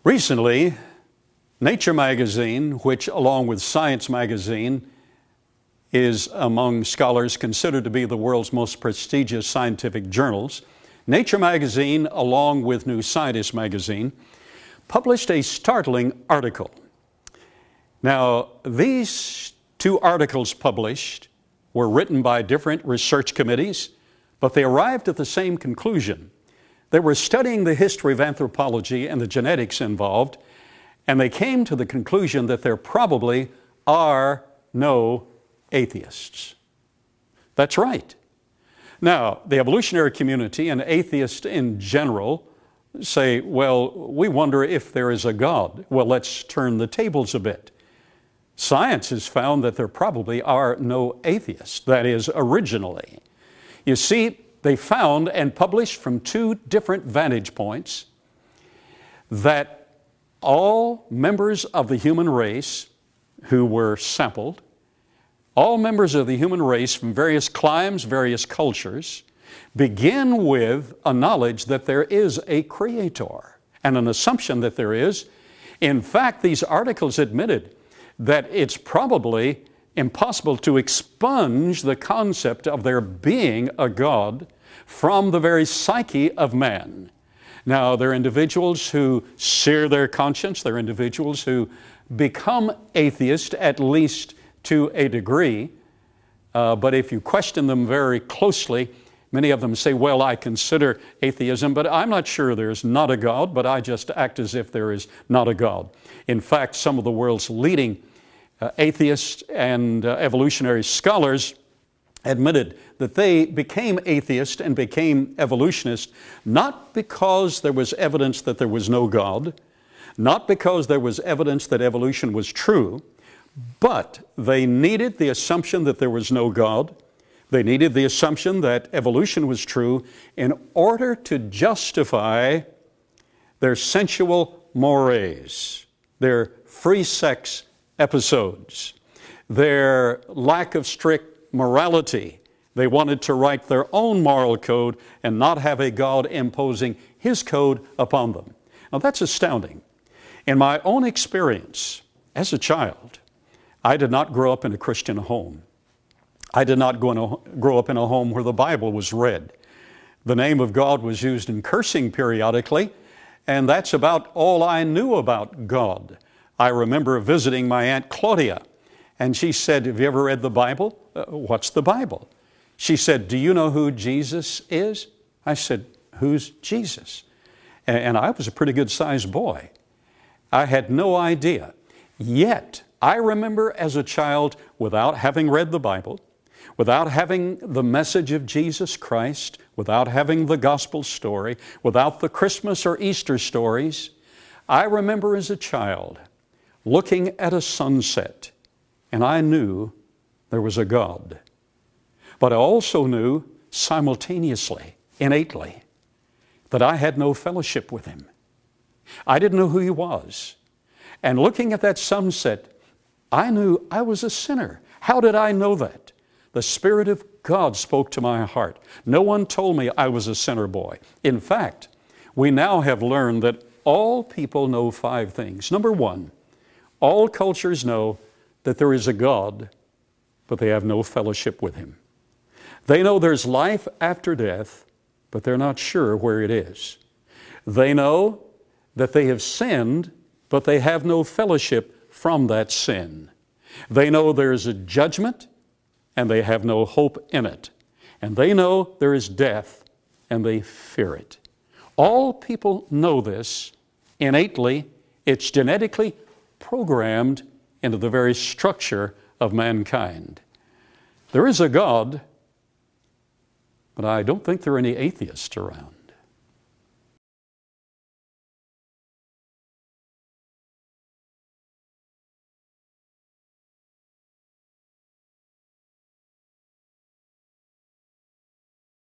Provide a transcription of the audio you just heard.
Recently, Nature magazine, which along with Science magazine is among scholars considered to be the world's most prestigious scientific journals, Nature magazine, along with New Scientist magazine, published a startling article. Now, these two articles published were written by different research committees, but they arrived at the same conclusion. They were studying the history of anthropology and the genetics involved, and they came to the conclusion that there probably are no atheists. That's right. Now, the evolutionary community and atheists in general say, well, we wonder if there is a God. Well, let's turn the tables a bit. Science has found that there probably are no atheists, that is, originally. You see, they found and published from two different vantage points that all members of the human race who were sampled, all members of the human race from various climes, various cultures, begin with a knowledge that there is a creator and an assumption that there is. In fact, these articles admitted that it's probably impossible to expunge the concept of there being a God from the very psyche of man. Now, there are individuals who sear their conscience. There are individuals who become atheist, at least to a degree. But if you question them very closely, many of them say, well, I consider atheism, but I'm not sure there's not a God, but I just act as if there is not a God. In fact, some of the world's leading atheists and evolutionary scholars admitted that they became atheist and became evolutionist not because there was evidence that there was no God, not because there was evidence that evolution was true, but they needed the assumption that there was no God. They needed the assumption that evolution was true in order to justify their sensual mores, their free sex episodes, their lack of strict morality. They wanted to write their own moral code and not have a God imposing His code upon them. Now that's astounding. In my own experience as a child, I did not grow up in a Christian home. I did not grow up in a home where the Bible was read. The name of God was used in cursing periodically, and that's about all I knew about God. I remember visiting my Aunt Claudia, and she said, have you ever read the Bible? What's the Bible? She said, do you know who Jesus is? I said, who's Jesus? And I was a pretty good sized boy. I had no idea. Yet, I remember as a child, without having read the Bible, without having the message of Jesus Christ, without having the gospel story, without the Christmas or Easter stories, I remember as a child looking at a sunset, and I knew there was a God. But I also knew simultaneously, innately, that I had no fellowship with Him. I didn't know who He was. And looking at that sunset, I knew I was a sinner. How did I know that? The Spirit of God spoke to my heart. No one told me I was a sinner boy. In fact, we now have learned that all people know 5 things. Number 1, all cultures know that there is a God, but they have no fellowship with Him. They know there's life after death, but they're not sure where it is. They know that they have sinned, but they have no fellowship from that sin. They know there is a judgment, and they have no hope in it. And they know there is death, and they fear it. All people know this innately. It's genetically programmed into the very structure of mankind. There is a God, but I don't think there are any atheists around.